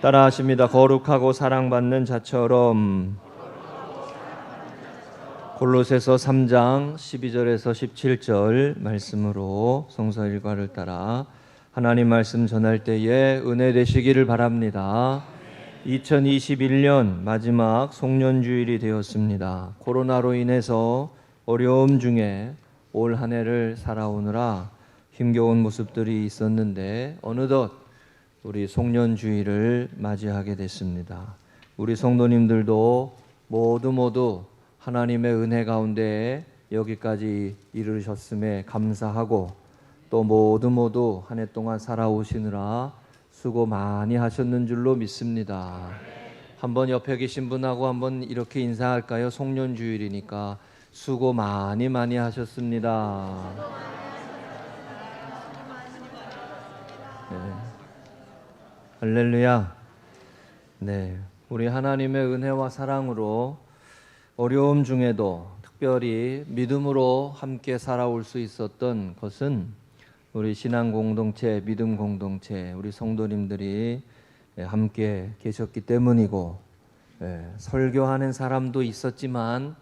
따라하십니다. 거룩하고 사랑받는 자처럼. 골로새서 3장 12절에서 17절 말씀으로 성서 일과를 따라 하나님 말씀 전할 때에 은혜 되시기를 바랍니다. 2021년 마지막 송년주일이 되었습니다. 코로나로 인해서 어려움 중에 올 한 해를 살아오느라 힘겨운 모습들이 있었는데 어느덧 우리 송년주일을 맞이하게 됐습니다. 우리 성도님들도 모두 하나님의 은혜 가운데 여기까지 이르셨음에 감사하고 또 모두 한 해 동안 살아오시느라 수고 많이 하셨는 줄로 믿습니다. 한번 옆에 계신 분하고 한번 이렇게 인사할까요? 송년주일이니까 수고 많이 하셨습니다. 네. 할렐루야. 네, 우리 하나님의 은혜와 사랑으로 어려움 중에도 특별히 믿음으로 함께 살아올 수 있었던 것은 우리 신앙 공동체, 믿음 공동체, 우리 성도님들이 함께 계셨기 때문이고, 설교하는 사람도 있었지만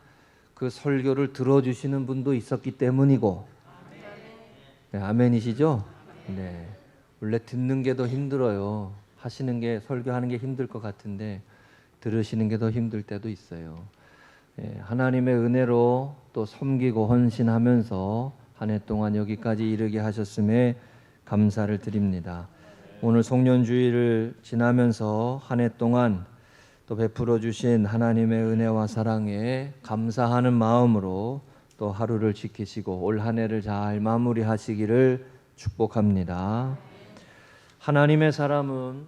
그 설교를 들어주시는 분도 있었기 때문이고, 아멘이시죠? 네, 원래 듣는 게 더 힘들어요. 하시는 게, 설교하는 게 힘들 것 같은데 들으시는 게 더 힘들 때도 있어요. 하나님의 은혜로 또 섬기고 헌신하면서 한 해 동안 여기까지 이르게 하셨음에 감사를 드립니다. 오늘 송년주일을 지나면서 한 해 동안 또 베풀어 주신 하나님의 은혜와 사랑에 감사하는 마음으로 또 하루를 지키시고 올 한 해를 잘 마무리하시기를 축복합니다. 하나님의 사람은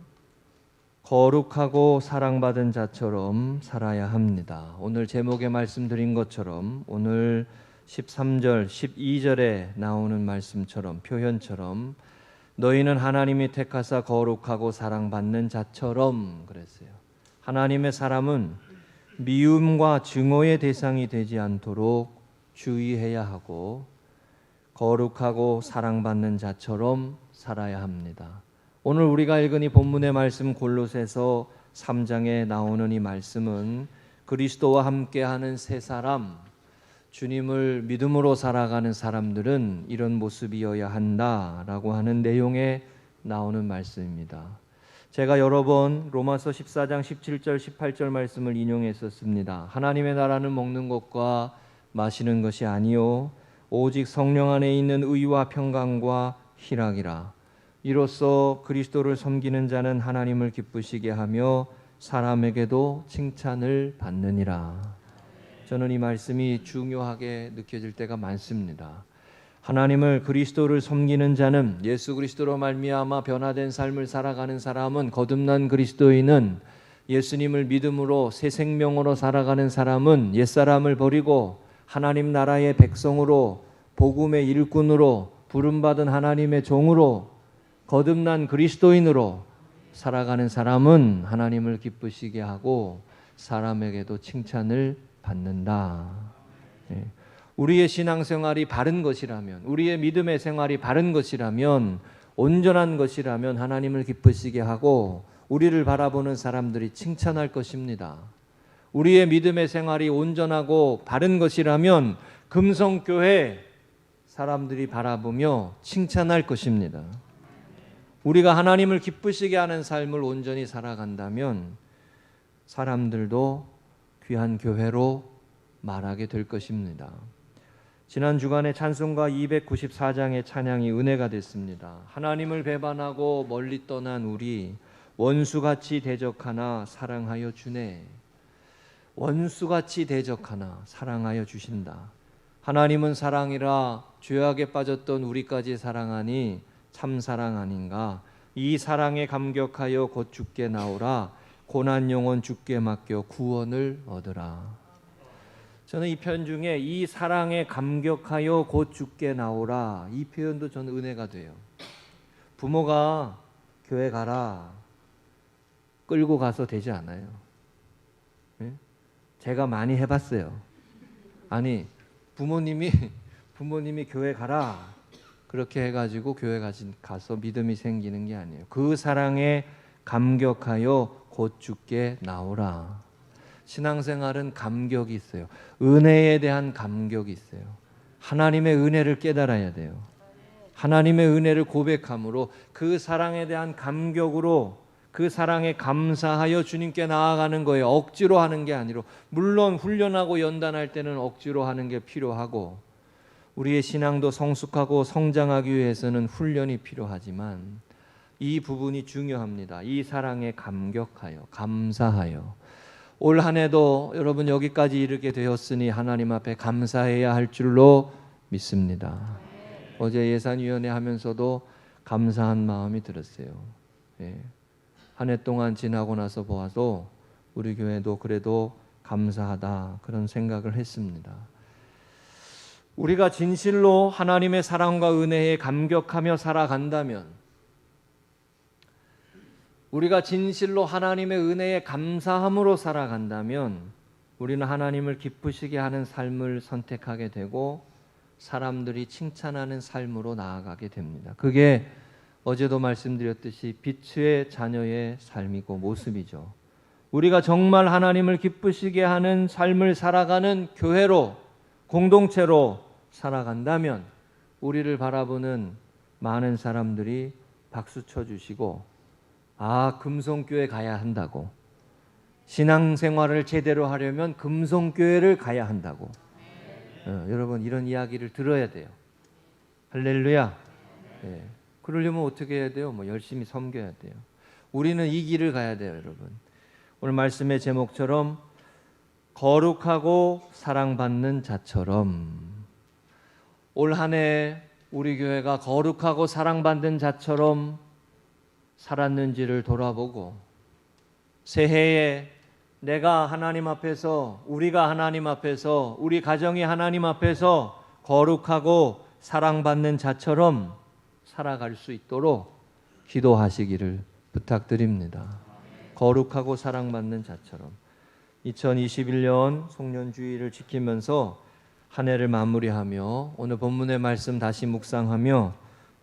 거룩하고 사랑받은 자처럼 살아야 합니다. 오늘 제목에 말씀드린 것처럼 오늘 13절, 12절에 나오는 말씀처럼, 표현처럼 너희는 하나님이 택하사 거룩하고 사랑받는 자처럼 그랬어요. 하나님의 사람은 미움과 증오의 대상이 되지 않도록 주의해야 하고 거룩하고 사랑받는 자처럼 살아야 합니다. 오늘 우리가 읽은 이 본문의 말씀 골로새서 3장에 나오는 이 말씀은 그리스도와 함께하는 새 사람, 주님을 믿음으로 살아가는 사람들은 이런 모습이어야 한다라고 하는 내용에 나오는 말씀입니다. 제가 여러 번 로마서 14장 17절 18절 말씀을 인용했었습니다. 하나님의 나라는 먹는 것과 마시는 것이 아니요 오직 성령 안에 있는 의와 평강과 희락이라. 이로써 그리스도를 섬기는 자는 하나님을 기쁘시게 하며 사람에게도 칭찬을 받느니라. 저는 이 말씀이 중요하게 느껴질 때가 많습니다. 하나님을, 그리스도를 섬기는 자는, 예수 그리스도로 말미암아 변화된 삶을 살아가는 사람은, 거듭난 그리스도인은, 예수님을 믿음으로 새 생명으로 살아가는 사람은 옛사람을 버리고 하나님 나라의 백성으로, 복음의 일꾼으로, 부름받은 하나님의 종으로, 거듭난 그리스도인으로 살아가는 사람은 하나님을 기쁘시게 하고 사람에게도 칭찬을 받는다. 우리의 신앙생활이 바른 것이라면, 우리의 믿음의 생활이 바른 것이라면, 온전한 것이라면 하나님을 기쁘시게 하고 우리를 바라보는 사람들이 칭찬할 것입니다. 우리의 믿음의 생활이 온전하고 바른 것이라면 금성교회 사람들이 바라보며 칭찬할 것입니다. 우리가 하나님을 기쁘시게 하는 삶을 온전히 살아간다면 사람들도 귀한 교회로 말하게 될 것입니다. 지난 주간에 찬송가 294장의 찬양이 은혜가 됐습니다. 하나님을 배반하고 멀리 떠난 우리 원수같이 대적하나 사랑하여 주네. 원수같이 대적하나 사랑하여 주신다. 하나님은 사랑이라 죄악에 빠졌던 우리까지 사랑하니 참 사랑 아닌가. 이 사랑에 감격하여 곧 주께 나오라. 고난 영혼 주께 맡겨 구원을 얻으라. 저는 이 편 중에 이 사랑에 감격하여 곧 주께 나오라, 이 표현도 저는 은혜가 돼요. 부모가 교회 가라 끌고 가서 되지 않아요. 제가 많이 해봤어요. 아니 부모님이 교회 가라 그렇게 해가지고 교회 가서 믿음이 생기는 게 아니에요. 그 사랑에 감격하여 곧 주께 나오라. 신앙생활은 감격이 있어요. 은혜에 대한 감격이 있어요. 하나님의 은혜를 깨달아야 돼요. 하나님의 은혜를 고백함으로 그 사랑에 대한 감격으로 그 사랑에 감사하여 주님께 나아가는 거예요. 억지로 하는 게 아니라, 물론 훈련하고 연단할 때는 억지로 하는 게 필요하고 우리의 신앙도 성숙하고 성장하기 위해서는 훈련이 필요하지만 이 부분이 중요합니다. 이 사랑에 감격하여 감사하여. 올 한 해도 여러분 여기까지 이르게 되었으니 하나님 앞에 감사해야 할 줄로 믿습니다. 어제 예산위원회 하면서도 감사한 마음이 들었어요. 예. 한 해 동안 지나고 나서 보아도 우리 교회도 그래도 감사하다 그런 생각을 했습니다. 우리가 진실로 하나님의 사랑과 은혜에 감격하며 살아간다면, 우리가 진실로 하나님의 은혜에 감사함으로 살아간다면 우리는 하나님을 기쁘시게 하는 삶을 선택하게 되고 사람들이 칭찬하는 삶으로 나아가게 됩니다. 그게 어제도 말씀드렸듯이 빛의 자녀의 삶이고 모습이죠. 우리가 정말 하나님을 기쁘시게 하는 삶을 살아가는 교회로, 공동체로 살아간다면 우리를 바라보는 많은 사람들이 박수 쳐주시고, 아, 금송교회 가야 한다고, 신앙생활을 제대로 하려면 금송교회를 가야 한다고. 여러분 이런 이야기를 들어야 돼요. 할렐루야. 예. 그러려면 어떻게 해야 돼요? 열심히 섬겨야 돼요. 우리는 이 길을 가야 돼요, 여러분. 오늘 말씀의 제목처럼 거룩하고 사랑받는 자처럼, 올 한 해 우리 교회가 거룩하고 사랑받는 자처럼 살았는지를 돌아보고, 새해에 내가 하나님 앞에서, 우리가 하나님 앞에서, 우리 가정이 하나님 앞에서 거룩하고 사랑받는 자처럼 살아갈 수 있도록 기도하시기를 부탁드립니다. 거룩하고 사랑받는 자처럼. 2021년 송년주의를 지키면서 한 해를 마무리하며 오늘 본문의 말씀 다시 묵상하며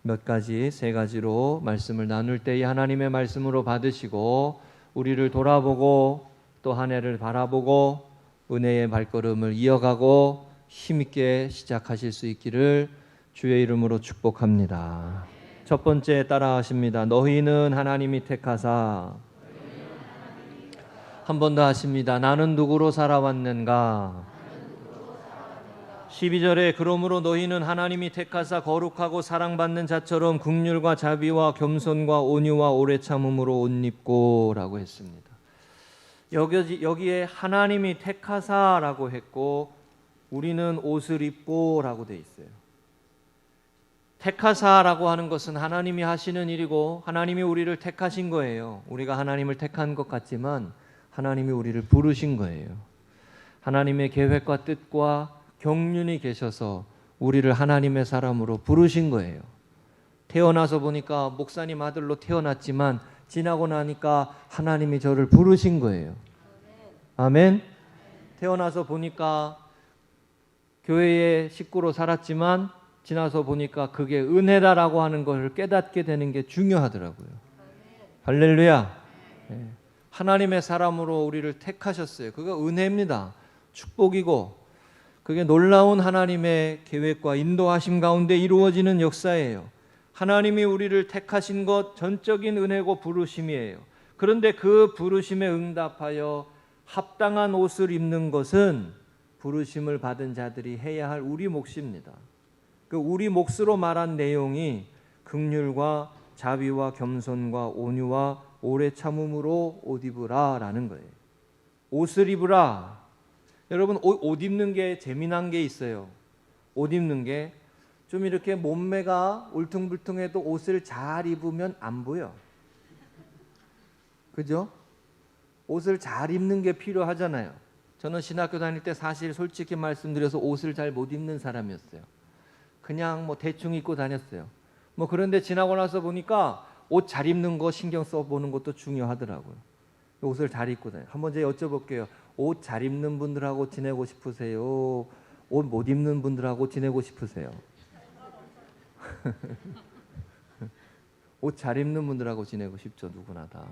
몇 가지, 세 가지로 말씀을 나눌 때에 하나님의 말씀으로 받으시고 우리를 돌아보고 또 한 해를 바라보고 은혜의 발걸음을 이어가고 힘있게 시작하실 수 있기를 주의 이름으로 축복합니다. 첫 번째 따라하십니다. 너희는 하나님이 택하사. 한 번 더 하십니다. 나는 누구로 살아왔는가? 12절에 그러므로 너희는 하나님이 택하사 거룩하고 사랑받는 자처럼 긍휼과 자비와 겸손과 온유와 오래 참음으로 옷 입고 라고 했습니다. 여기에 하나님이 택하사라고 했고 우리는 옷을 입고 라고 돼 있어요. 택하사라고 하는 것은 하나님이 하시는 일이고 하나님이 우리를 택하신 거예요. 우리가 하나님을 택한 것 같지만 하나님이 우리를 부르신 거예요. 하나님의 계획과 뜻과 경륜이 계셔서 우리를 하나님의 사람으로 부르신 거예요. 태어나서 보니까 목사님 아들로 태어났지만 지나고 나니까 하나님이 저를 부르신 거예요. 아멘. 태어나서 보니까 교회의 식구로 살았지만 지나서 보니까 그게 은혜다라고 하는 것을 깨닫게 되는 게 중요하더라고요. 할렐루야. 하나님의 사람으로 우리를 택하셨어요. 그거 은혜입니다. 축복이고 그게 놀라운 하나님의 계획과 인도하심 가운데 이루어지는 역사예요. 하나님이 우리를 택하신 것 전적인 은혜고 부르심이에요. 그런데 그 부르심에 응답하여 합당한 옷을 입는 것은 부르심을 받은 자들이 해야 할 우리 몫입니다. 그 우리 몫으로 말한 내용이 긍휼과 자비와 겸손과 온유와 오래 참음으로 옷 입으라라는 거예요. 옷을 입으라. 여러분 옷 입는 게 재미난 게 있어요. 옷 입는 게 좀 이렇게 몸매가 울퉁불퉁해도 옷을 잘 입으면 안 보여. 그죠? 옷을 잘 입는 게 필요하잖아요. 저는 신학교 다닐 때 사실 솔직히 말씀드려서 옷을 잘 못 입는 사람이었어요. 그냥 대충 입고 다녔어요. 그런데 지나고 나서 보니까 옷 잘 입는 거 신경 써보는 것도 중요하더라고요. 옷을 잘 입고 다녀요. 한번 제가 여쭤볼게요. 옷 잘 입는 분들하고 지내고 싶으세요? 옷 못 입는 분들하고 지내고 싶으세요? 옷 잘 입는 분들하고 지내고 싶죠. 누구나 다.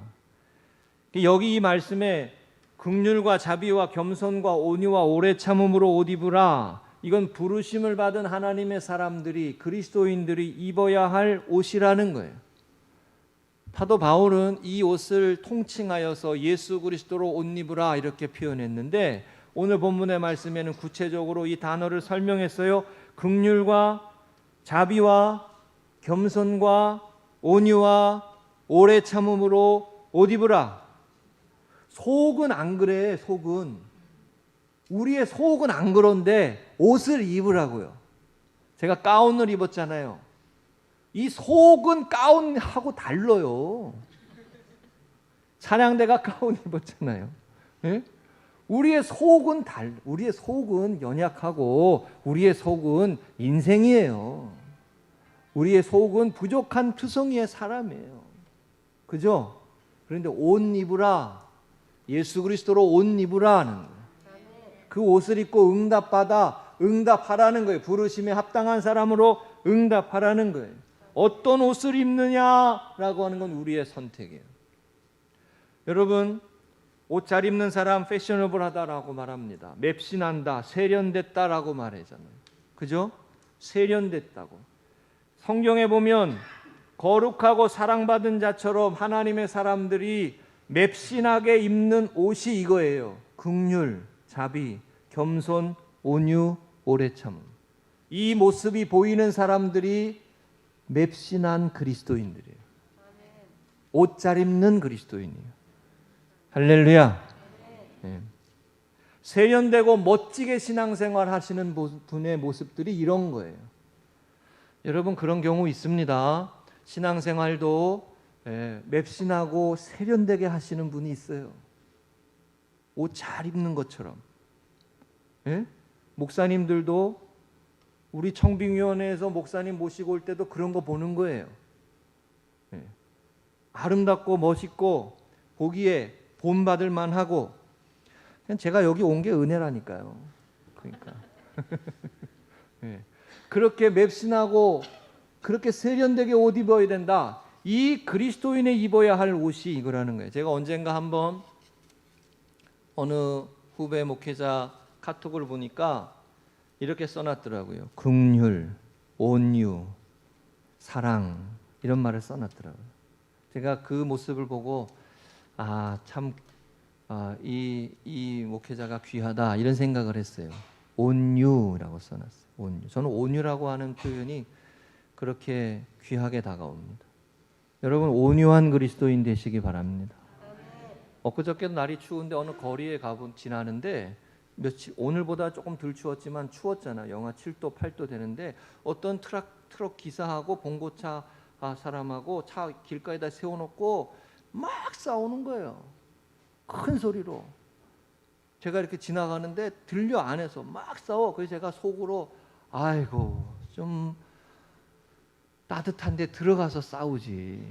여기 이 말씀에 긍휼과 자비와 겸손과 온유와 오래 참음으로 옷 입으라. 이건 부르심을 받은 하나님의 사람들이, 그리스도인들이 입어야 할 옷이라는 거예요. 사도 바울은 이 옷을 통칭하여서 예수 그리스도로 옷 입으라 이렇게 표현했는데, 오늘 본문의 말씀에는 구체적으로 이 단어를 설명했어요. 긍휼과 자비와 겸손과 온유와 오래 참음으로 옷 입으라. 속은 안 그래. 속은, 우리의 속은 안 그런데 옷을 입으라고요. 제가 가운을 입었잖아요. 이 속은 가운하고 달라요. 찬양대가 가운 입었잖아요. 예? 우리의 속은 연약하고 우리의 속은 인생이에요. 우리의 속은 부족한 투성이의 사람이에요. 그죠? 그런데 옷 입으라. 예수 그리스도로 옷 입으라 하는 거예요. 그 옷을 입고 응답하라는 거예요. 부르심에 합당한 사람으로 응답하라는 거예요. 어떤 옷을 입느냐라고 하는 건 우리의 선택이에요. 여러분, 옷 잘 입는 사람 패셔너블하다라고 말합니다. 맵신한다, 세련됐다라고 말하잖아요. 그죠? 세련됐다고. 성경에 보면 거룩하고 사랑받은 자처럼 하나님의 사람들이 맵신하게 입는 옷이 이거예요. 긍휼, 자비, 겸손, 온유, 오래 참음. 이 모습이 보이는 사람들이 맵신한 그리스도인들이에요. 옷 잘 입는 그리스도인이에요. 할렐루야. 네. 세련되고 멋지게 신앙생활 하시는 분의 모습들이 이런 거예요. 여러분, 그런 경우 있습니다. 신앙생활도 맵신하고 세련되게 하시는 분이 있어요. 옷 잘 입는 것처럼. 목사님들도 우리 청빙위원회에서 목사님 모시고 올 때도 그런 거 보는 거예요. 아름답고 멋있고 보기에 본받을 만하고. 그냥 제가 여기 온 게 은혜라니까요. 그러니까 그렇게 맵신하고 그렇게 세련되게 옷 입어야 된다. 이 그리스도인의 입어야 할 옷이 이거라는 거예요. 제가 언젠가 한번 어느 후배 목회자 카톡을 보니까 이렇게 써놨더라고요. 긍휼, 온유, 사랑, 이런 말을 써놨더라고요. 제가 그 모습을 보고 이 목회자가 귀하다 이런 생각을 했어요. 온유라고 써놨어요. 온유. 저는 온유라고 하는 표현이 그렇게 귀하게 다가옵니다. 여러분, 온유한 그리스도인 되시기 바랍니다. 엊그저께도 날이 추운데 어느 거리에 지나는데 오늘보다 조금 덜 추웠지만 추웠잖아. 영하 7도 8도 되는데 어떤 트럭 기사하고 봉고차 사람하고 차 길가에다 세워놓고 막 싸우는 거예요. 큰 소리로. 제가 이렇게 지나가는데 들려, 안에서 막 싸워. 그래서 제가 속으로 아이고 좀 따뜻한데 들어가서 싸우지.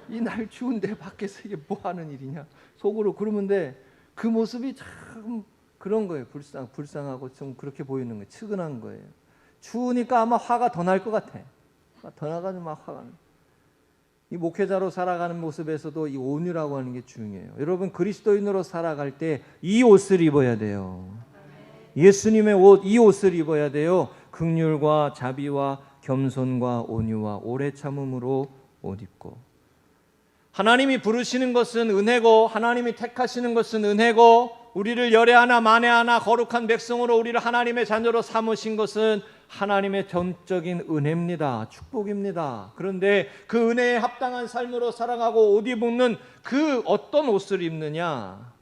이 날 추운데 밖에서 이게 뭐 하는 일이냐 속으로 그러는데, 그 모습이 참 그런 거예요. 불쌍하고 좀 그렇게 보이는 거예요. 측은한 거예요. 추우니까 아마 화가 더 날 것 같아. 더 나가지고 막 화가 나. 이 목회자로 살아가는 모습에서도 이 온유라고 하는 게 중요해요. 여러분, 그리스도인으로 살아갈 때 이 옷을 입어야 돼요. 예수님의 옷, 이 옷을 입어야 돼요. 긍휼과 자비와 겸손과 온유와 오래 참음으로 옷 입고. 하나님이 부르시는 것은 은혜고, 하나님이 택하시는 것은 은혜고, 우리를 열에 하나 만에 하나 거룩한 백성으로 우리를 하나님의 자녀로 삼으신 것은 하나님의 전적인 은혜입니다. 축복입니다. 그런데 그 은혜에 합당한 삶으로 살아가고 옷 입는 그 어떤 옷을 입느냐,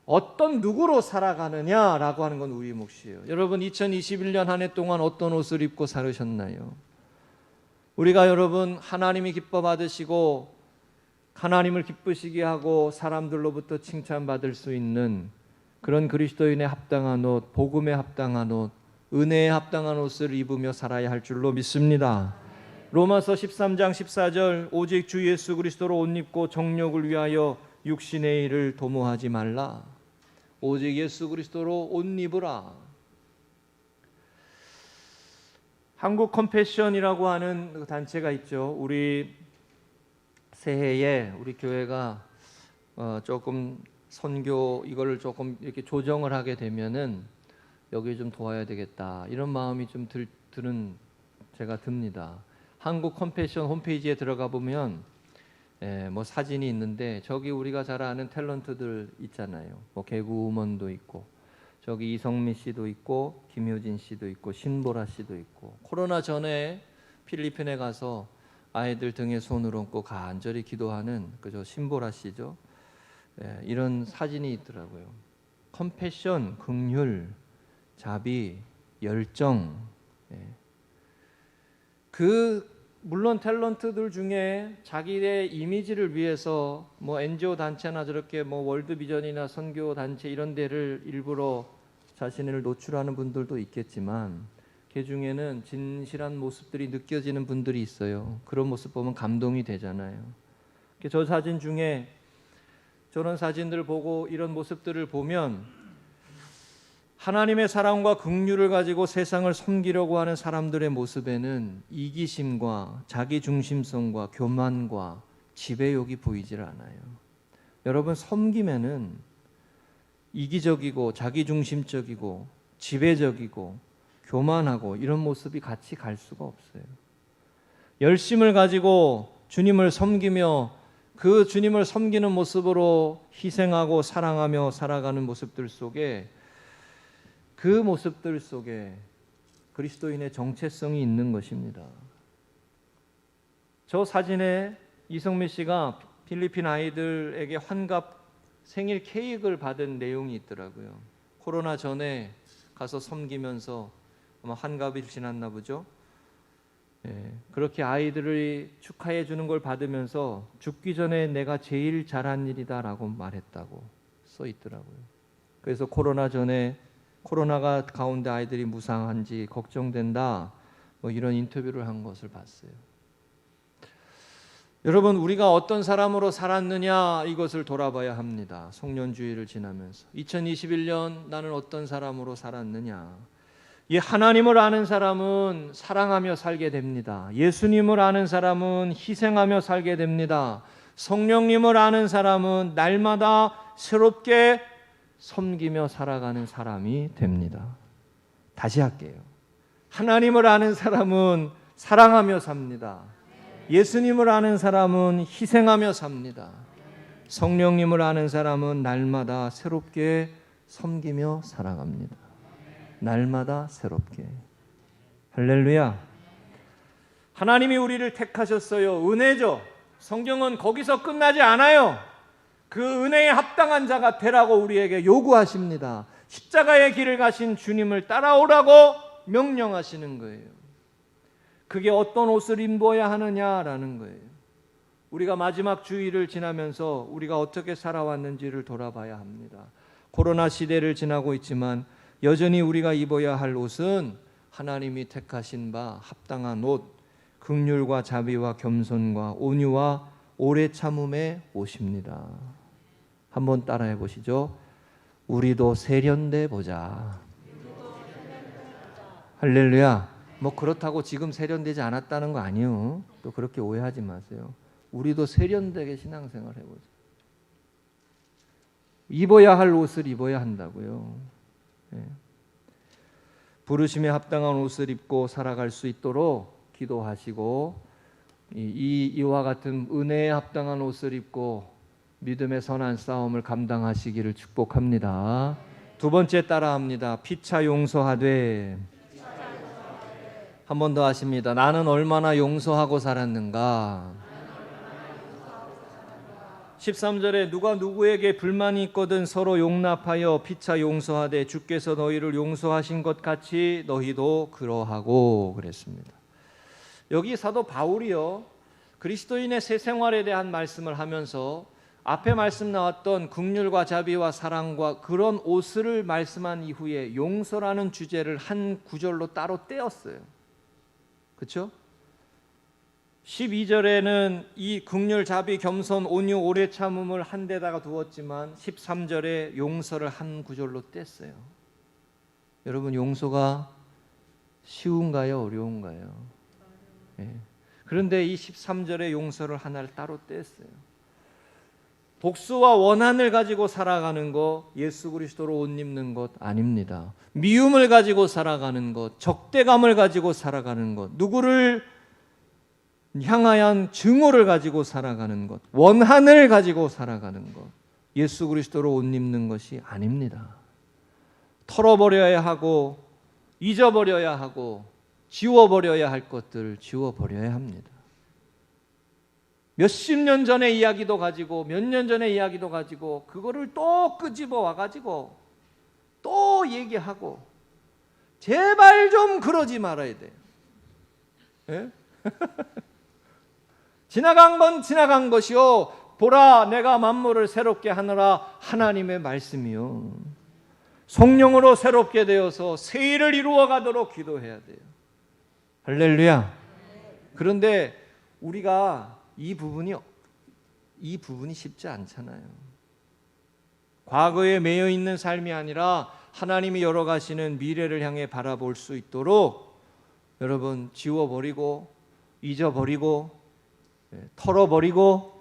어떤 누구로 살아가느냐라고 하는 건 우리 몫이에요. 여러분, 2021년 한 해 동안 어떤 옷을 입고 살으셨나요? 우리가 여러분 하나님이 기뻐 받으시고 하나님을 기쁘시게 하고 사람들로부터 칭찬받을 수 있는 그런 그리스도인의 합당한 옷, 복음에 합당한 옷, 은혜에 합당한 옷을 입으며 살아야 할 줄로 믿습니다. 로마서 13장 14절, 오직 주 예수 그리스도로 옷 입고 정욕을 위하여 육신의 일을 도모하지 말라. 오직 예수 그리스도로 옷 입으라. 한국 컴패션이라고 하는 단체가 있죠. 우리 새해에 우리 교회가 조금 선교 이거를 조금 이렇게 조정을 하게 되면은 여기 좀 도와야 되겠다 이런 마음이 좀 들은 제가 듭니다. 한국 컴패션 홈페이지에 들어가 보면 뭐 사진이 있는데 저기 우리가 잘 아는 탤런트들 있잖아요. 뭐 개구우먼도 있고 저기 이성미 씨도 있고 김효진 씨도 있고 신보라 씨도 있고 코로나 전에 필리핀에 가서 아이들 등에 손을 얹고 간절히 기도하는 그저 신보라 씨죠. 이런 사진이 있더라고요. 컴패션, 긍휼, 자비, 열정. 물론 탤런트들 중에 자기의 이미지를 위해서 뭐 NGO 단체나 저렇게 뭐 월드비전이나 선교 단체 이런 데를 일부러 자신을 노출하는 분들도 있겠지만 그 중에는 진실한 모습들이 느껴지는 분들이 있어요. 그런 모습 보면 감동이 되잖아요. 저 사진 중에 저런 사진들 보고 이런 모습들을 보면 하나님의 사랑과 긍휼을 가지고 세상을 섬기려고 하는 사람들의 모습에는 이기심과 자기중심성과 교만과 지배욕이 보이질 않아요. 여러분, 섬기면은 이기적이고 자기중심적이고 지배적이고 교만하고 이런 모습이 같이 갈 수가 없어요. 열심을 가지고 주님을 섬기며 그 주님을 섬기는 모습으로 희생하고 사랑하며 살아가는 모습들 속에 그 모습들 속에 그리스도인의 정체성이 있는 것입니다. 저 사진에 이성미 씨가 필리핀 아이들에게 환갑 생일 케이크를 받은 내용이 있더라고요. 코로나 전에 가서 섬기면서 아마 환갑이 지났나 보죠. 그렇게 아이들을 축하해 주는 걸 받으면서 죽기 전에 내가 제일 잘한 일이다라고 말했다고 써 있더라고요. 그래서 코로나가 가운데 아이들이 무상한지 걱정된다 뭐 이런 인터뷰를 한 것을 봤어요. 여러분, 우리가 어떤 사람으로 살았느냐 이것을 돌아봐야 합니다. 송년주의를 지나면서 2021년 나는 어떤 사람으로 살았느냐. 이 하나님을 아는 사람은 사랑하며 살게 됩니다. 예수님을 아는 사람은 희생하며 살게 됩니다. 성령님을 아는 사람은 날마다 새롭게 섬기며 살아가는 사람이 됩니다. 다시 할게요. 하나님을 아는 사람은 사랑하며 삽니다. 예수님을 아는 사람은 희생하며 삽니다. 성령님을 아는 사람은 날마다 새롭게 섬기며 살아갑니다. 날마다 새롭게. 할렐루야. 하나님이 우리를 택하셨어요. 은혜죠. 성경은 거기서 끝나지 않아요. 그 은혜에 합당한 자가 되라고 우리에게 요구하십니다. 십자가의 길을 가신 주님을 따라오라고 명령하시는 거예요. 그게 어떤 옷을 입어야 하느냐라는 거예요. 우리가 마지막 주일을 지나면서 우리가 어떻게 살아왔는지를 돌아봐야 합니다. 코로나 시대를 지나고 있지만 여전히 우리가 입어야 할 옷은 하나님이 택하신 바 합당한 옷, 긍휼과 자비와 겸손과 온유와 오래 참음의 옷입니다. 한번 따라해 보시죠. 우리도 세련돼 보자. 할렐루야. 뭐 그렇다고 지금 세련되지 않았다는 거 아니에요. 또 그렇게 오해하지 마세요. 우리도 세련되게 신앙생활 해보자. 입어야 할 옷을 입어야 한다고요. 부르심에 합당한 옷을 입고 살아갈 수 있도록 기도하시고 이와 같은 은혜에 합당한 옷을 입고 믿음의 선한 싸움을 감당하시기를 축복합니다. 두 번째 따라합니다. 피차 용서하되. 한 번 더 하십니다. 나는 얼마나 용서하고 살았는가. 13절에 누가 누구에게 불만이 있거든 서로 용납하여 피차 용서하되 주께서 너희를 용서하신 것 같이 너희도 그러하고 그랬습니다. 여기 사도 바울이요, 그리스도인의 새 생활에 대한 말씀을 하면서 앞에 말씀 나왔던 긍휼과 자비와 사랑과 그런 옷을 말씀한 이후에 용서라는 주제를 한 구절로 따로 떼었어요. 그렇죠? 12절에는 이 긍휼, 자비, 겸손, 온유, 오래 참음을 한 데다가 두었지만 13절에 용서를 한 구절로 뗐어요. 여러분, 용서가 쉬운가요? 어려운가요? 그런데 이 13절의 용서를 하나를 따로 뗐어요. 복수와 원한을 가지고 살아가는 것, 예수 그리스도로 옷 입는 것 아닙니다. 미움을 가지고 살아가는 것, 적대감을 가지고 살아가는 것, 누구를 향한 증오를 가지고 살아가는 것, 원한을 가지고 살아가는 것, 예수 그리스도로 옷 입는 것이 아닙니다. 털어버려야 하고 잊어버려야 하고 지워버려야 할 것들을 지워버려야 합니다. 몇십 년 전의 이야기도 가지고 몇 년 전의 이야기도 가지고 그거를 또 끄집어 와가지고 또 얘기하고 제발 좀 그러지 말아야 돼요. 예? 지나간 건 지나간 것이요 보라 내가 만물을 새롭게 하느라 하나님의 말씀이요 성령으로 새롭게 되어서 새 일을 이루어 가도록 기도해야 돼요. 할렐루야. 그런데 우리가 이 부분이 쉽지 않잖아요. 과거에 매여 있는 삶이 아니라 하나님이 열어가시는 미래를 향해 바라볼 수 있도록 여러분 지워버리고 잊어버리고 털어버리고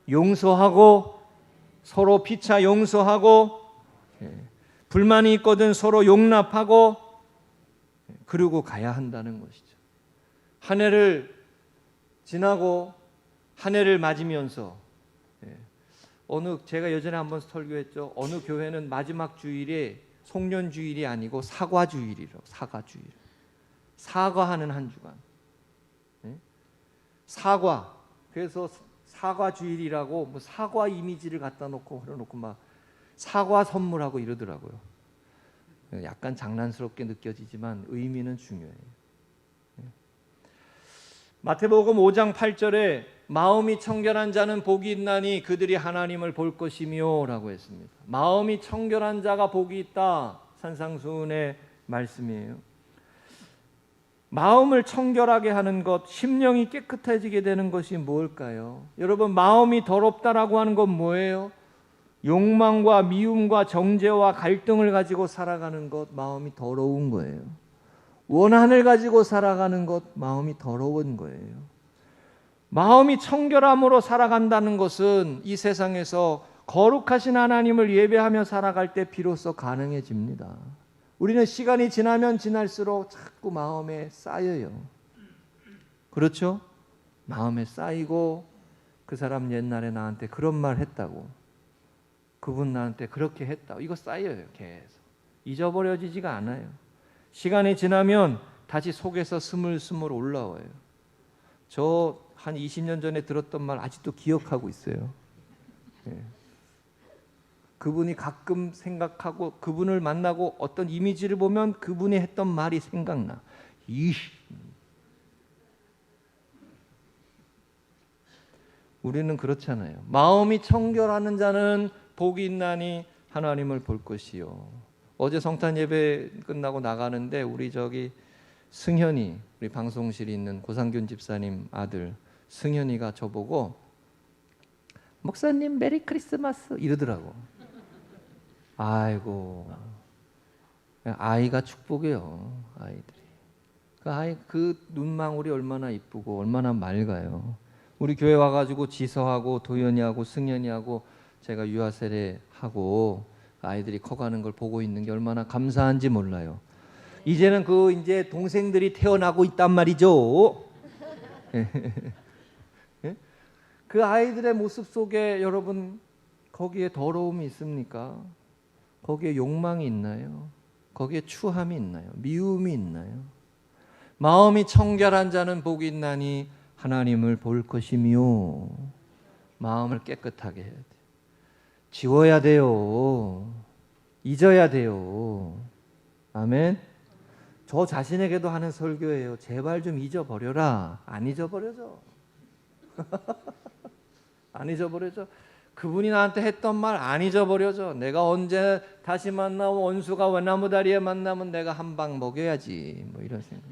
용서하고 서로 피차 용서하고 불만이 있거든 서로 용납하고 그러고 가야 한다는 것이죠. 한 해를 지나고 한 해를 맞으면서 제가 예전에 한번 설교했죠. 어느 교회는 마지막 주일에 송년 주일이 아니고 사과 주일이라고. 사과 주일. 사과하는 한 주간. 사과. 그래서 사과 주일이라고 뭐 사과 이미지를 갖다 놓고 그래놓고 막 사과 선물하고 이러더라고요. 약간 장난스럽게 느껴지지만 의미는 중요해요. 마태복음 5장 8절에 마음이 청결한 자는 복이 있나니 그들이 하나님을 볼 것이며 라고 했습니다. 마음이 청결한 자가 복이 있다. 산상수훈의 말씀이에요. 마음을 청결하게 하는 것, 심령이 깨끗해지게 되는 것이 뭘까요? 여러분 마음이 더럽다라고 하는 건 뭐예요? 욕망과 미움과 정죄와 갈등을 가지고 살아가는 것, 마음이 더러운 거예요. 원한을 가지고 살아가는 것, 마음이 더러운 거예요. 마음이 청결함으로 살아간다는 것은 이 세상에서 거룩하신 하나님을 예배하며 살아갈 때 비로소 가능해집니다. 우리는 시간이 지나면 지날수록 자꾸 마음에 쌓여요. 그렇죠? 마음에 쌓이고 그 사람 옛날에 나한테 그런 말 했다고, 그분 나한테 그렇게 했다고, 이거 쌓여요. 계속 잊어버려지지가 않아요. 시간이 지나면 다시 속에서 스물스물 올라와요. 저 한 20년 전에 들었던 말 아직도 기억하고 있어요. 그분이 가끔 생각하고 그분을 만나고 어떤 이미지를 보면 그분이 했던 말이 생각나. 우리는 그렇잖아요. 마음이 청결하는 자는 복이 있나니 하나님을 볼 것이요. 어제 성탄 예배 끝나고 나가는데 우리 승현이, 우리 방송실에 있는 고상균 집사님 아들 승현이가 저보고 목사님 메리 크리스마스 이러더라고. 아이고, 아이가 축복이에요. 아이들이 그 눈망울이 얼마나 이쁘고 얼마나 맑아요. 우리 교회 와가지고 지서하고 도연이하고 승현이하고 제가 유아 세례하고 아이들이 커가는 걸 보고 있는 게 얼마나 감사한지 몰라요. 이제는 이제 동생들이 태어나고 있단 말이죠. 그 아이들의 모습 속에 여러분 거기에 더러움이 있습니까? 거기에 욕망이 있나요? 거기에 추함이 있나요? 미움이 있나요? 마음이 청결한 자는 복이 있나니 하나님을 볼 것이며. 마음을 깨끗하게 해야 돼요. 지워야 돼요. 잊어야 돼요. 아멘. 저 자신에게도 하는 설교예요. 제발 좀 잊어버려라. 안 잊어버려져. 안 잊어버려져. 그분이 나한테 했던 말 안 잊어버려져. 내가 언제 다시 만나고 원수가 외나무다리에 만나면 내가 한 방 먹여야지. 뭐 이런 생각.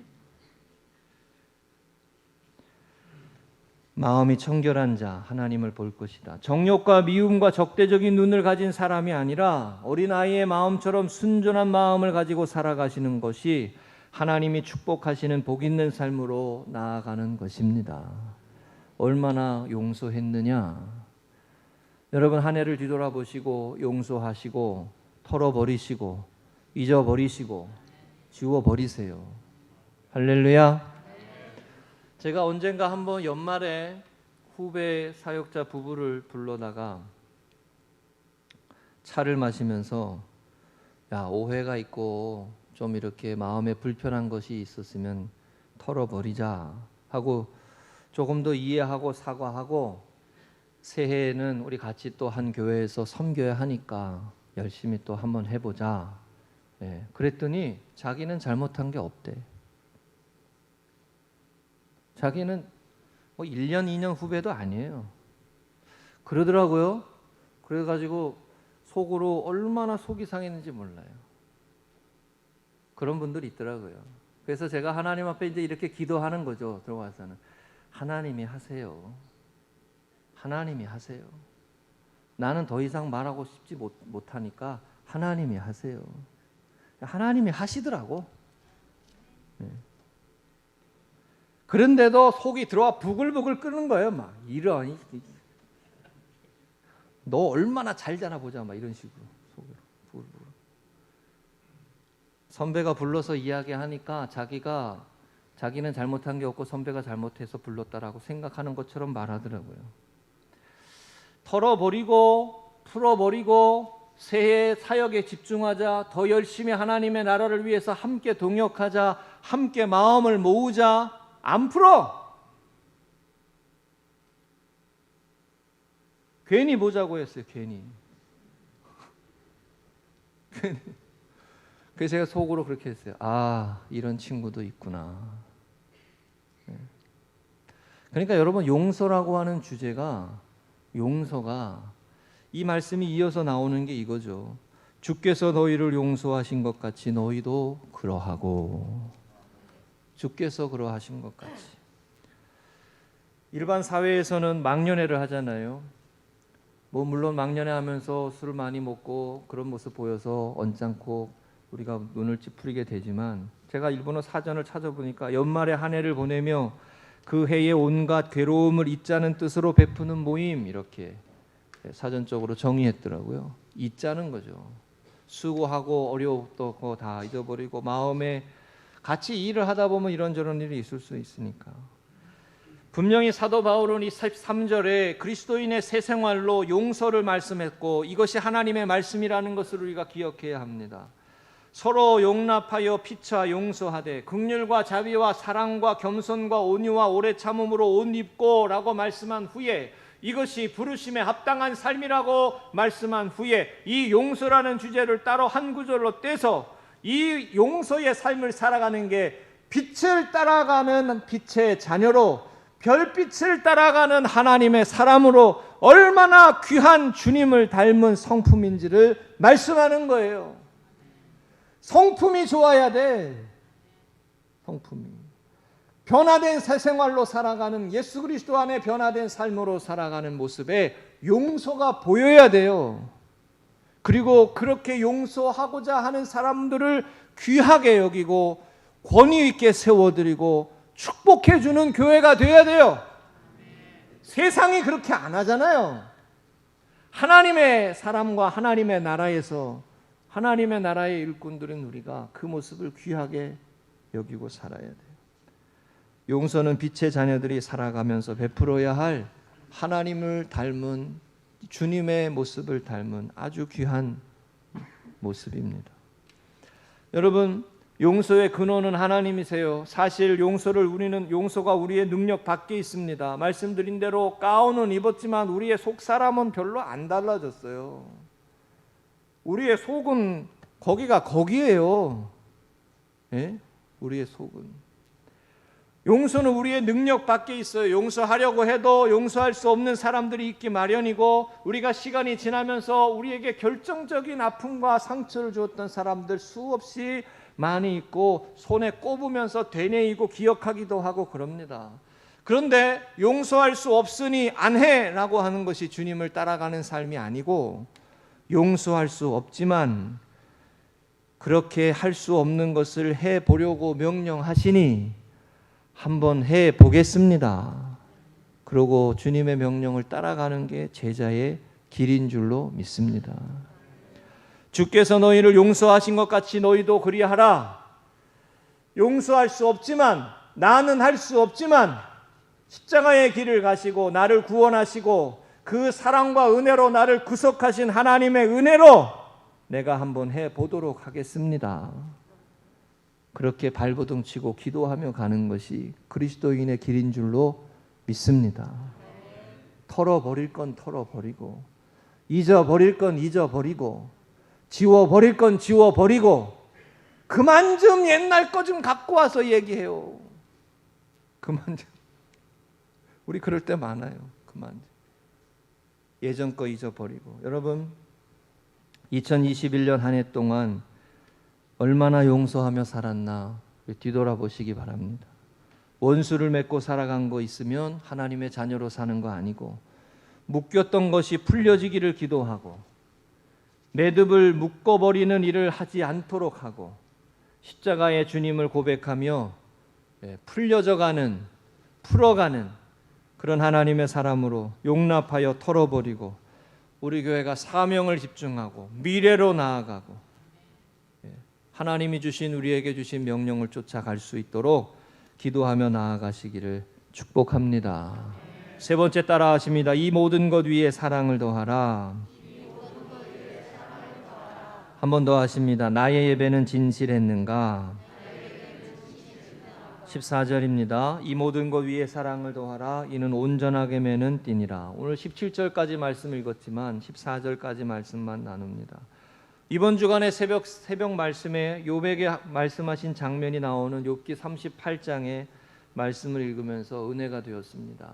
마음이 청결한 자 하나님을 볼 것이다. 정욕과 미움과 적대적인 눈을 가진 사람이 아니라 어린아이의 마음처럼 순전한 마음을 가지고 살아가시는 것이 하나님이 축복하시는 복 있는 삶으로 나아가는 것입니다. 얼마나 용서했느냐. 여러분 한 해를 뒤돌아보시고 용서하시고 털어버리시고 잊어버리시고 지워버리세요. 할렐루야. 제가 언젠가 한번 연말에 후배 사역자 부부를 불러다가 차를 마시면서 야, 오해가 있고 좀 이렇게 마음에 불편한 것이 있었으면 털어버리자 하고 조금 더 이해하고 사과하고 새해에는 우리 같이 또 한 교회에서 섬겨야 하니까 열심히 또 한번 해보자. 그랬더니 자기는 잘못한 게 없대. 자기는 뭐 1년, 2년 후배도 아니에요. 그러더라고요. 그래가지고 속으로 얼마나 속이 상했는지 몰라요. 그런 분들이 있더라고요. 그래서 제가 하나님 앞에 이제 이렇게 기도하는 거죠. 들어가서는 하나님이 하세요. 하나님이 하세요. 나는 더 이상 말하고 싶지 못하니까 하나님이 하세요. 하나님이 하시더라고. 그런데도 속이 들어와 부글부글 끓는 거예요. 막 이런 너 얼마나 잘 자나 보자 막 이런 식으로 속으로 부글부글. 선배가 불러서 이야기하니까 자기는 잘못한 게 없고 선배가 잘못해서 불렀다라고 생각하는 것처럼 말하더라고요. 털어버리고 풀어버리고 새해 사역에 집중하자. 더 열심히 하나님의 나라를 위해서 함께 동역하자. 함께 마음을 모으자. 안 풀어. 괜히 보자고 했어요. 괜히. 그래서 제가 속으로 그렇게 했어요. 아, 이런 친구도 있구나. 그러니까 여러분, 용서라고 하는 주제가, 용서가 이 말씀이 이어서 나오는 게 이거죠. 주께서 너희를 용서하신 것 같이 너희도 그러하고. 주께서 그러하신 것 같이. 일반 사회에서는 망년회를 하잖아요. 뭐 물론 망년회 하면서 술을 많이 먹고 그런 모습 보여서 언짢고 우리가 눈을 찌푸리게 되지만, 제가 일본어 사전을 찾아보니까 연말에 한 해를 보내며 그 해의 온갖 괴로움을 잊자는 뜻으로 베푸는 모임, 이렇게 사전적으로 정의했더라고요. 잊자는 거죠. 수고하고 어려웠던 거 다 잊어버리고 마음에 같이 일을 하다 보면 이런저런 일이 있을 수 있으니까. 분명히 사도 바울은 이 13절에 그리스도인의 새 생활로 용서를 말씀했고, 이것이 하나님의 말씀이라는 것을 우리가 기억해야 합니다. 서로 용납하여 피차 용서하되 긍휼과 자비와 사랑과 겸손과 온유와 오래 참음으로 옷 입고 라고 말씀한 후에, 이것이 부르심에 합당한 삶이라고 말씀한 후에 이 용서라는 주제를 따로 한 구절로 떼서 이 용서의 삶을 살아가는 게 빛을 따라가는 빛의 자녀로, 별빛을 따라가는 하나님의 사람으로 얼마나 귀한 주님을 닮은 성품인지를 말씀하는 거예요. 성품이 좋아야 돼. 성품이 변화된 새 생활로 살아가는, 예수 그리스도 안에 변화된 삶으로 살아가는 모습에 용서가 보여야 돼요. 그리고 그렇게 용서하고자 하는 사람들을 귀하게 여기고 권위 있게 세워드리고 축복해주는 교회가 돼야 돼요. 세상이 그렇게 안 하잖아요. 하나님의 사람과 하나님의 나라에서, 하나님의 나라의 일꾼들인 우리가 그 모습을 귀하게 여기고 살아야 돼요. 용서는 빛의 자녀들이 살아가면서 베풀어야 할 하나님을 닮은, 주님의 모습을 닮은 아주 귀한 모습입니다. 여러분, 용서의 근원은 하나님이세요. 사실 용서가 우리의 능력 밖에 있습니다. 말씀드린 대로 가운은 입었지만 우리의 속 사람은 별로 안 달라졌어요. 우리의 속은 거기에요. 예? 우리의 속은. 용서는 우리의 능력 밖에 있어요. 용서하려고 해도 용서할 수 없는 사람들이 있기 마련이고, 우리가 시간이 지나면서 우리에게 결정적인 아픔과 상처를 주었던 사람들 수없이 많이 있고, 손에 꼽으면서 되뇌이고 기억하기도 하고 그럽니다. 그런데 용서할 수 없으니 안 해라고 하는 것이 주님을 따라가는 삶이 아니고, 용서할 수 없지만 그렇게 할 수 없는 것을 해보려고 명령하시니 한번 해보겠습니다. 그러고 주님의 명령을 따라가는 게 제자의 길인 줄로 믿습니다. 주께서 너희를 용서하신 것 같이 너희도 그리하라. 용서할 수 없지만, 나는 할 수 없지만 십자가의 길을 가시고 나를 구원하시고 그 사랑과 은혜로 나를 구속하신 하나님의 은혜로 내가 한번 해보도록 하겠습니다. 그렇게 발버둥 치고 기도하며 가는 것이 그리스도인의 길인 줄로 믿습니다. 털어버릴 건 털어버리고, 잊어버릴 건 잊어버리고, 지워버릴 건 지워버리고, 그만 좀 옛날 거 좀 갖고 와서 얘기해요. 그만 좀. 우리 그럴 때 많아요. 그만 좀. 예전 거 잊어버리고. 여러분, 2021년 한 해 동안 얼마나 용서하며 살았나 뒤돌아보시기 바랍니다. 원수를 맺고 살아간 거 있으면 하나님의 자녀로 사는 거 아니고, 묶였던 것이 풀려지기를 기도하고 매듭을 묶어버리는 일을 하지 않도록 하고 십자가의 주님을 고백하며 풀려져가는, 풀어가는 그런 하나님의 사람으로 용납하여 털어버리고 우리 교회가 사명을 집중하고 미래로 나아가고 하나님이 주신, 우리에게 주신 명령을 쫓아갈 수 있도록 기도하며 나아가시기를 축복합니다. 세 번째 따라 하십니다. 이 모든 것 위에 사랑을 더하라. 한 번 더 하십니다. 나의 예배는 진실했는가? 14절입니다. 이 모든 것 위에 사랑을 더하라. 이는 온전하게 매는 띠니라. 오늘 17절까지 말씀 읽었지만 14절까지 말씀만 나눕니다. 이번 주간의 새벽 말씀에 욥에게 말씀하신 장면이 나오는 욥기 38장의 말씀을 읽으면서 은혜가 되었습니다.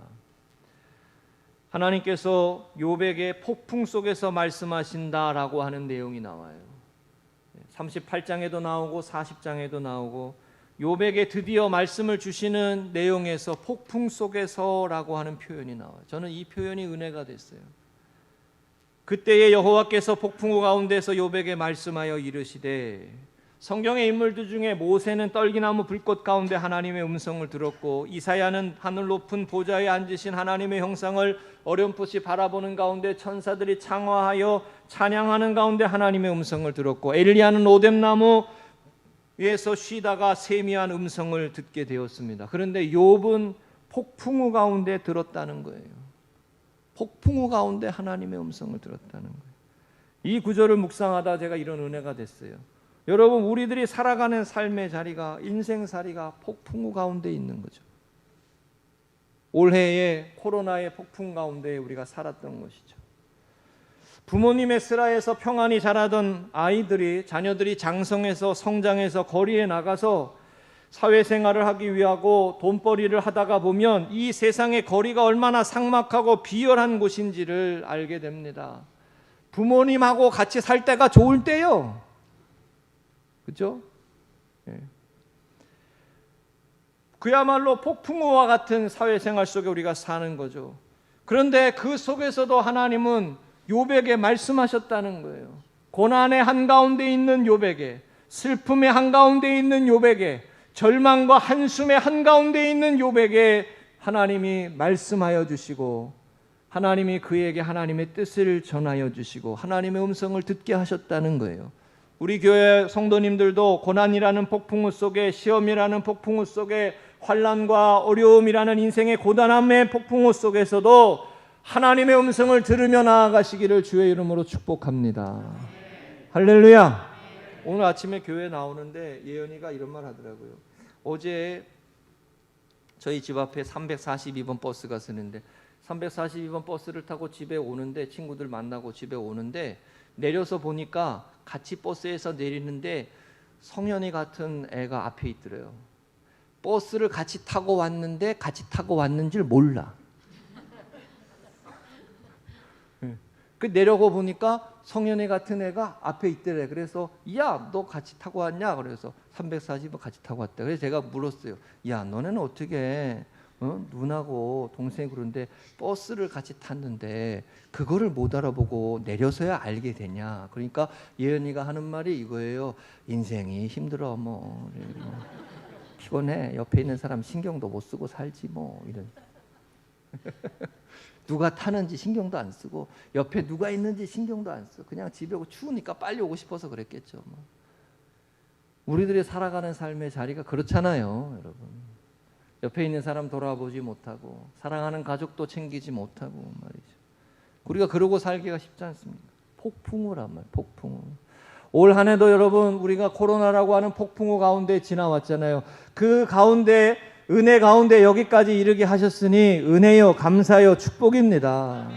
하나님께서 욥에게 폭풍 속에서 말씀하신다라고 하는 내용이 나와요. 38장에도 나오고 40장에도 나오고 욥에게 드디어 말씀을 주시는 내용에서 폭풍 속에서라고 하는 표현이 나와요. 저는 이 표현이 은혜가 됐어요. 그때에 여호와께서 폭풍우 가운데서 욥에게 말씀하여 이르시되, 성경의 인물들 중에 모세는 떨기나무 불꽃 가운데 하나님의 음성을 들었고, 이사야는 하늘 높은 보좌에 앉으신 하나님의 형상을 어렴풋이 바라보는 가운데 천사들이 창화하여 찬양하는 가운데 하나님의 음성을 들었고, 엘리야는 오뎀나무 위에서 쉬다가 세미한 음성을 듣게 되었습니다. 그런데 욥은 폭풍우 가운데 들었다는 거예요. 폭풍우 가운데 하나님의 음성을 들었다는 거예요. 이 구절을 묵상하다 제가 이런 은혜가 됐어요. 여러분, 우리들이 살아가는 삶의 자리가, 인생살이가 폭풍우 가운데 있는 거죠. 올해의 코로나의 폭풍 가운데 우리가 살았던 것이죠. 부모님의 슬하에서 평안히 자라던 아이들이, 자녀들이 장성해서 성장해서 거리에 나가서 사회생활을 하기 위하고 돈벌이를 하다가 보면 이 세상의 거리가 얼마나 삭막하고 비열한 곳인지를 알게 됩니다. 부모님하고 같이 살 때가 좋을 때요. 그렇죠? 그야말로 폭풍우와 같은 사회생활 속에 우리가 사는 거죠. 그런데 그 속에서도 하나님은 욥에게 말씀하셨다는 거예요. 고난의 한가운데 있는 욥에게, 슬픔의 한가운데 있는 욥에게, 절망과 한숨의 한가운데 있는 욥에게 하나님이 말씀하여 주시고, 하나님이 그에게 하나님의 뜻을 전하여 주시고 하나님의 음성을 듣게 하셨다는 거예요. 우리 교회 성도님들도 고난이라는 폭풍우 속에, 시험이라는 폭풍우 속에, 환난과 어려움이라는 인생의 고단함의 폭풍우 속에서도 하나님의 음성을 들으며 나아가시기를 주의 이름으로 축복합니다. 할렐루야. 오늘 아침에 교회 나오는데 예연이가 이런 말 하더라고요. 어제 저희 집 앞에 342번 버스가 서는데 342번 버스를 타고 집에 오는데, 친구들 만나고 집에 오는데 내려서 보니까 같이 버스에서 내리는데 성현이 같은 애가 앞에 있더래요. 버스를 같이 타고 왔는데 같이 타고 왔는 줄 몰라. 그 내려고 보니까 성현이 같은 애가 앞에 있더래. 그래서 야, 너 같이 타고 왔냐? 그래서 340번 같이 타고 왔다. 그래서 제가 물었어요. 야, 너네는 어떻게 누나고 동생 그런데 버스를 같이 탔는데 그거를 못 알아보고 내려서야 알게 되냐? 그러니까 예은이가 하는 말이 이거예요. 인생이 힘들어 뭐 피곤해. 옆에 있는 사람 신경도 못 쓰고 살지 뭐 이런. 누가 타는지 신경도 안 쓰고 옆에 누가 있는지 신경도 안 써. 그냥 집에 오고 추우니까 빨리 오고 싶어서 그랬겠죠. 뭐. 우리들이 살아가는 삶의 자리가 그렇잖아요, 여러분. 옆에 있는 사람 돌아보지 못하고 사랑하는 가족도 챙기지 못하고 말이죠. 우리가 그러고 살기가 쉽지 않습니다. 폭풍우란 말, 폭풍우. 올 한 해도 여러분 우리가 코로나라고 하는 폭풍우 가운데 지나왔잖아요. 그 가운데 은혜 가운데 여기까지 이르게 하셨으니 은혜요, 감사요, 축복입니다.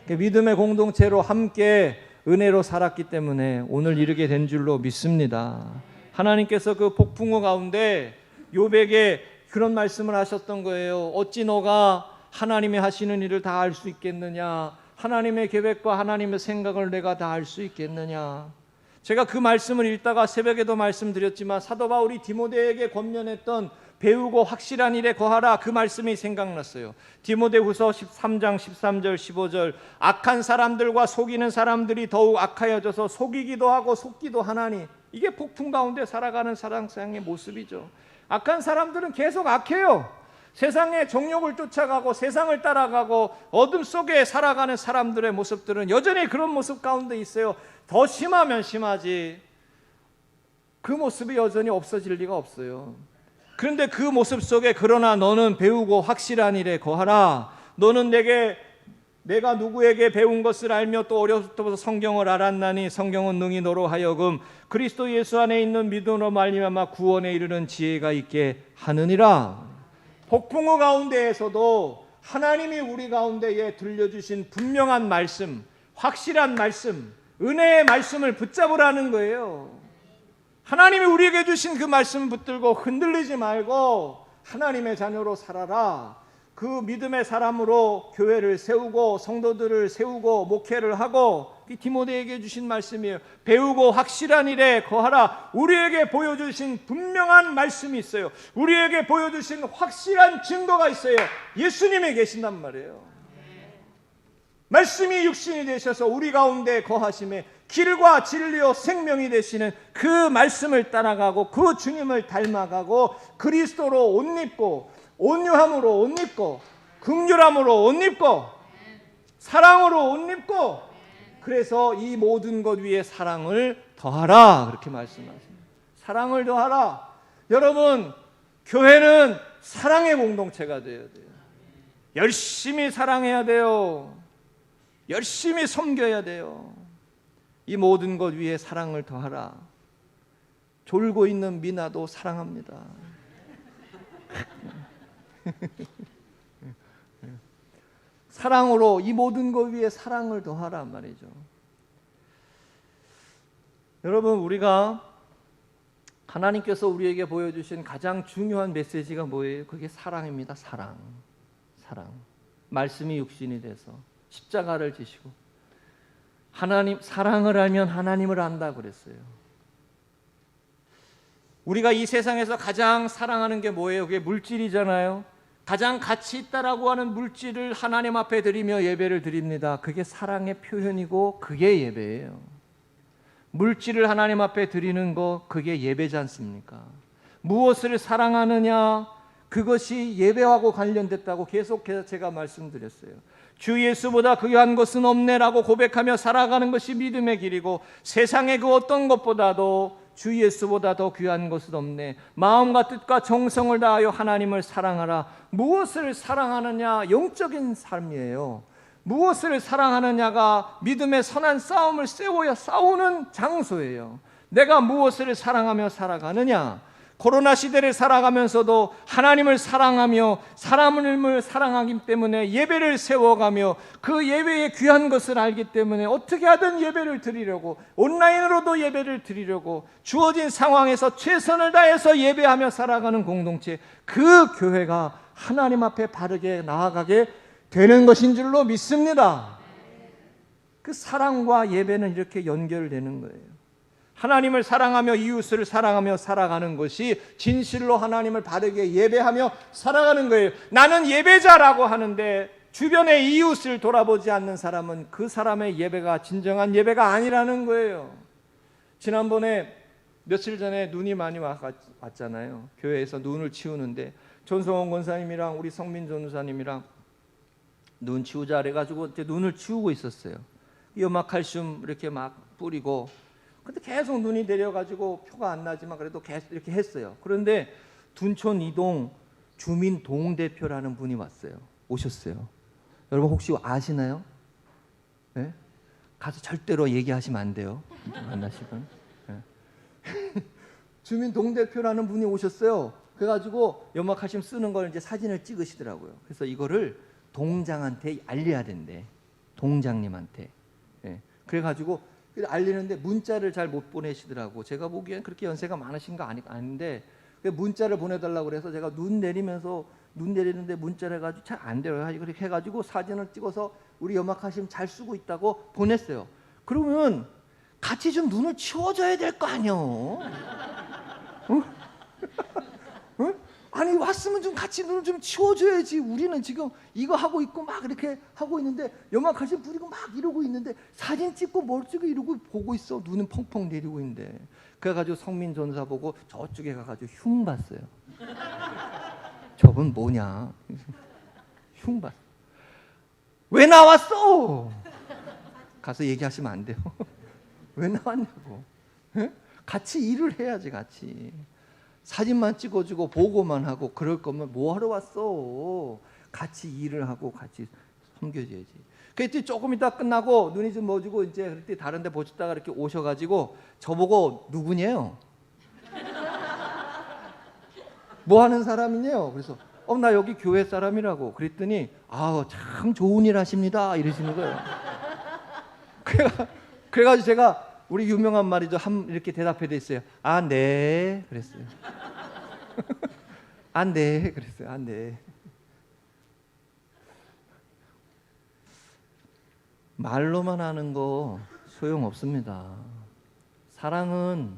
믿음의 공동체로 함께 은혜로 살았기 때문에 오늘 이르게 된 줄로 믿습니다. 하나님께서 그 폭풍우 가운데 욥에게 그런 말씀을 하셨던 거예요. 어찌 너가 하나님이 하시는 일을 다 알 수 있겠느냐? 하나님의 계획과 하나님의 생각을 내가 다 알 수 있겠느냐? 제가 그 말씀을 읽다가 새벽에도 말씀드렸지만 사도 바울이 디모데에게 권면했던 배우고 확실한 일에 거하라, 그 말씀이 생각났어요. 디모데후서 13장 13절 15절 악한 사람들과 속이는 사람들이 더욱 악하여져서 속이기도 하고 속기도 하나니, 이게 폭풍 가운데 살아가는 사랑상의 모습이죠. 악한 사람들은 계속 악해요. 세상의 정욕을 쫓아가고 세상을 따라가고 어둠 속에 살아가는 사람들의 모습들은 여전히 그런 모습 가운데 있어요. 더 심하면 심하지 그 모습이 여전히 없어질 리가 없어요. 그런데 그 모습 속에 그러나 너는 배우고 확실한 일에 거하라. 너는 내가 누구에게 배운 것을 알며 또 어려서부터 성경을 알았나니 성경은 능히 너로 하여금 그리스도 예수 안에 있는 믿음으로 말미암아 구원에 이르는 지혜가 있게 하느니라. 폭풍우 가운데에서도 하나님이 우리 가운데에 들려주신 분명한 말씀, 확실한 말씀, 은혜의 말씀을 붙잡으라는 거예요. 하나님이 우리에게 주신 그 말씀을 붙들고 흔들리지 말고 하나님의 자녀로 살아라. 그 믿음의 사람으로 교회를 세우고 성도들을 세우고 목회를 하고, 디모데에게 주신 말씀이에요. 배우고 확실한 일에 거하라. 우리에게 보여주신 분명한 말씀이 있어요. 우리에게 보여주신 확실한 증거가 있어요. 예수님이 계신단 말이에요. 말씀이 육신이 되셔서 우리 가운데 거하심에 길과 진리요 생명이 되시는 그 말씀을 따라가고 그 주님을 닮아가고 그리스도로 옷 입고 온유함으로 옷 입고 긍휼함으로 옷 입고 사랑으로 옷 입고, 그래서 이 모든 것 위에 사랑을 더하라, 그렇게 말씀하십니다. 사랑을 더하라. 여러분, 교회는 사랑의 공동체가 되어야 돼요. 열심히 사랑해야 돼요. 열심히 섬겨야 돼요. 이 모든 것 위에 사랑을 더하라. 졸고 있는 미나도 사랑합니다. 사랑으로 이 모든 것 위에 사랑을 더하란 말이죠. 여러분, 우리가 하나님께서 우리에게 보여주신 가장 중요한 메시지가 뭐예요? 그게 사랑입니다. 사랑. 말씀이 육신이 돼서 십자가를 지시고, 하나님, 사랑을 알면 하나님을 안다 그랬어요. 우리가 이 세상에서 가장 사랑하는 게 뭐예요? 그게 물질이잖아요. 가장 가치 있다라고 하는 물질을 하나님 앞에 드리며 예배를 드립니다. 그게 사랑의 표현이고 그게 예배예요. 물질을 하나님 앞에 드리는 거, 그게 예배지 않습니까? 무엇을 사랑하느냐, 그것이 예배하고 관련됐다고 계속해서 제가 말씀드렸어요. 주 예수보다 귀한 것은 없네라고 고백하며 살아가는 것이 믿음의 길이고, 세상의 그 어떤 것보다도 주 예수보다 더 귀한 것은 없네. 마음과 뜻과 정성을 다하여 하나님을 사랑하라. 무엇을 사랑하느냐, 영적인 삶이에요. 무엇을 사랑하느냐가 믿음의 선한 싸움을 세워야 싸우는 장소예요. 내가 무엇을 사랑하며 살아가느냐. 코로나 시대를 살아가면서도 하나님을 사랑하며 사람을 사랑하기 때문에 예배를 세워가며 그 예배의 귀한 것을 알기 때문에 어떻게 하든 예배를 드리려고, 온라인으로도 예배를 드리려고 주어진 상황에서 최선을 다해서 예배하며 살아가는 공동체, 그 교회가 하나님 앞에 바르게 나아가게 되는 것인 줄로 믿습니다. 그 사랑과 예배는 이렇게 연결되는 거예요. 하나님을 사랑하며 이웃을 사랑하며 살아가는 것이 진실로 하나님을 바르게 예배하며 살아가는 거예요. 나는 예배자라고 하는데 주변의 이웃을 돌아보지 않는 사람은 그 사람의 예배가 진정한 예배가 아니라는 거예요. 지난번에 며칠 전에 눈이 많이 왔잖아요. 교회에서 눈을 치우는데 존성원 권사님이랑 우리 성민 전우사님이랑 눈 치우자 그래가지고 이제 눈을 치우고 있었어요. 염화칼슘 이렇게 막 뿌리고, 근데 계속 눈이 내려가지고 표가 안 나지만 그래도 계속 이렇게 했어요. 그런데 둔촌 이동 주민 동대표라는 분이 왔어요. 오셨어요. 여러분 혹시 아시나요? 네? 가서 절대로 얘기하시면 안 돼요. 만나시면. 네. 주민 동대표라는 분이 오셨어요. 그래가지고 염화칼슘 쓰는 걸 이제 사진을 찍으시더라고요. 그래서 이거를 동장한테 알려야 된대. 동장님한테. 네. 그래가지고 알리는데 문자를 잘 못 보내시더라고. 제가 보기엔 그렇게 연세가 많으신 거 아닌데 문자를 보내달라고 그래서 제가 눈 내리는데 문자를 해가지고 잘 안 돼요. 그렇게 해가지고 사진을 찍어서 우리 염화칼슘 잘 쓰고 있다고 보냈어요. 그러면 같이 좀 눈을 치워줘야 될 거 아니요? 어? 어? 아니 왔으면 좀 같이 눈을 좀 치워줘야지. 우리는 지금 이거 하고 있고 막 이렇게 하고 있는데 염화칼슘 뿌리고 막 이러고 있는데 사진 찍고 뭘 찍고 이러고 보고 있어. 눈은 펑펑 내리고 있는데. 그래가지고 성민 전사 보고 저쪽에 가가지고 흉 봤어요. 저분 뭐냐? 흉 봤어. 왜 나왔어? 가서 얘기하시면 안 돼요. 왜 나왔냐고. 에? 같이 일을 해야지. 같이 사진만 찍어주고 보고만 하고 그럴 거면 뭐하러 왔어? 같이 일을 하고 같이 섬겨줘야지. 그랬더니 조금 있다 끝나고 눈이 좀 멎고 이제 그때 다른 데 보셨다가 이렇게 오셔가지고 저보고 누구냐요? 뭐 하는 사람이냐요? 그래서 나 여기 교회 사람이라고. 그랬더니 참 좋은 일 하십니다 이러시는 거예요. 그래가지고 제가 우리 유명한 말이죠. 이렇게 대답해 드렸어요. 네 그랬어요. 네 그랬어요. 네. 말로만 하는 거 소용없습니다. 사랑은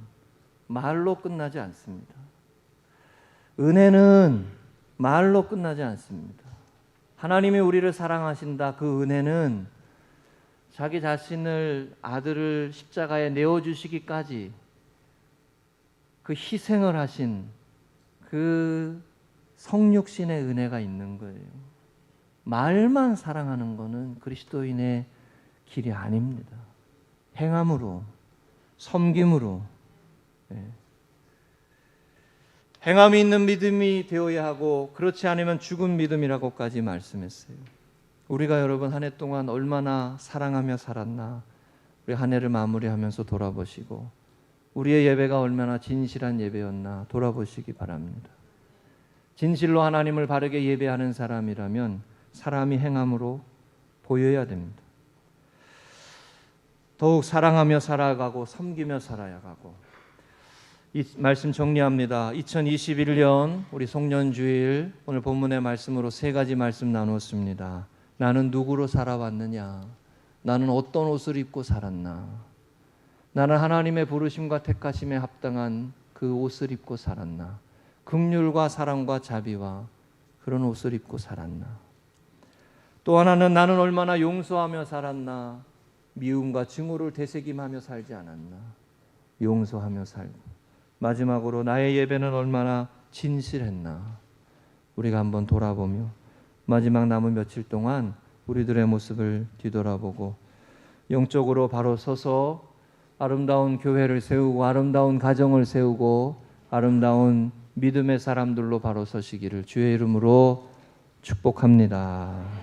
말로 끝나지 않습니다. 은혜는 말로 끝나지 않습니다. 하나님이 우리를 사랑하신다. 그 은혜는 자기 자신을 아들을 십자가에 내어주시기까지 그 희생을 하신 그 성육신의 은혜가 있는 거예요. 말만 사랑하는 거는 그리스도인의 길이 아닙니다. 행함으로, 섬김으로, 행함이 있는 믿음이 되어야 하고 그렇지 않으면 죽은 믿음이라고까지 말씀했어요. 우리가 여러분 한 해 동안 얼마나 사랑하며 살았나, 우리 한 해를 마무리하면서 돌아보시고 우리의 예배가 얼마나 진실한 예배였나 돌아보시기 바랍니다. 진실로 하나님을 바르게 예배하는 사람이라면 사람이 행함으로 보여야 됩니다. 더욱 사랑하며 살아가고 섬기며 살아야 하고. 이 말씀 정리합니다. 2021년 우리 송년주일 오늘 본문의 말씀으로 세 가지 말씀 나누었습니다. 나는 누구로 살아왔느냐? 나는 어떤 옷을 입고 살았나? 나는 하나님의 부르심과 택하심에 합당한 그 옷을 입고 살았나? 긍휼과 사랑과 자비와 그런 옷을 입고 살았나? 또 하나는 나는 얼마나 용서하며 살았나? 미움과 증오를 되새김하며 살지 않았나? 용서하며 살고. 마지막으로 나의 예배는 얼마나 진실했나? 우리가 한번 돌아보며 마지막 남은 며칠 동안 우리들의 모습을 뒤돌아보고 영적으로 바로 서서 아름다운 교회를 세우고 아름다운 가정을 세우고 아름다운 믿음의 사람들로 바로 서시기를 주의 이름으로 축복합니다.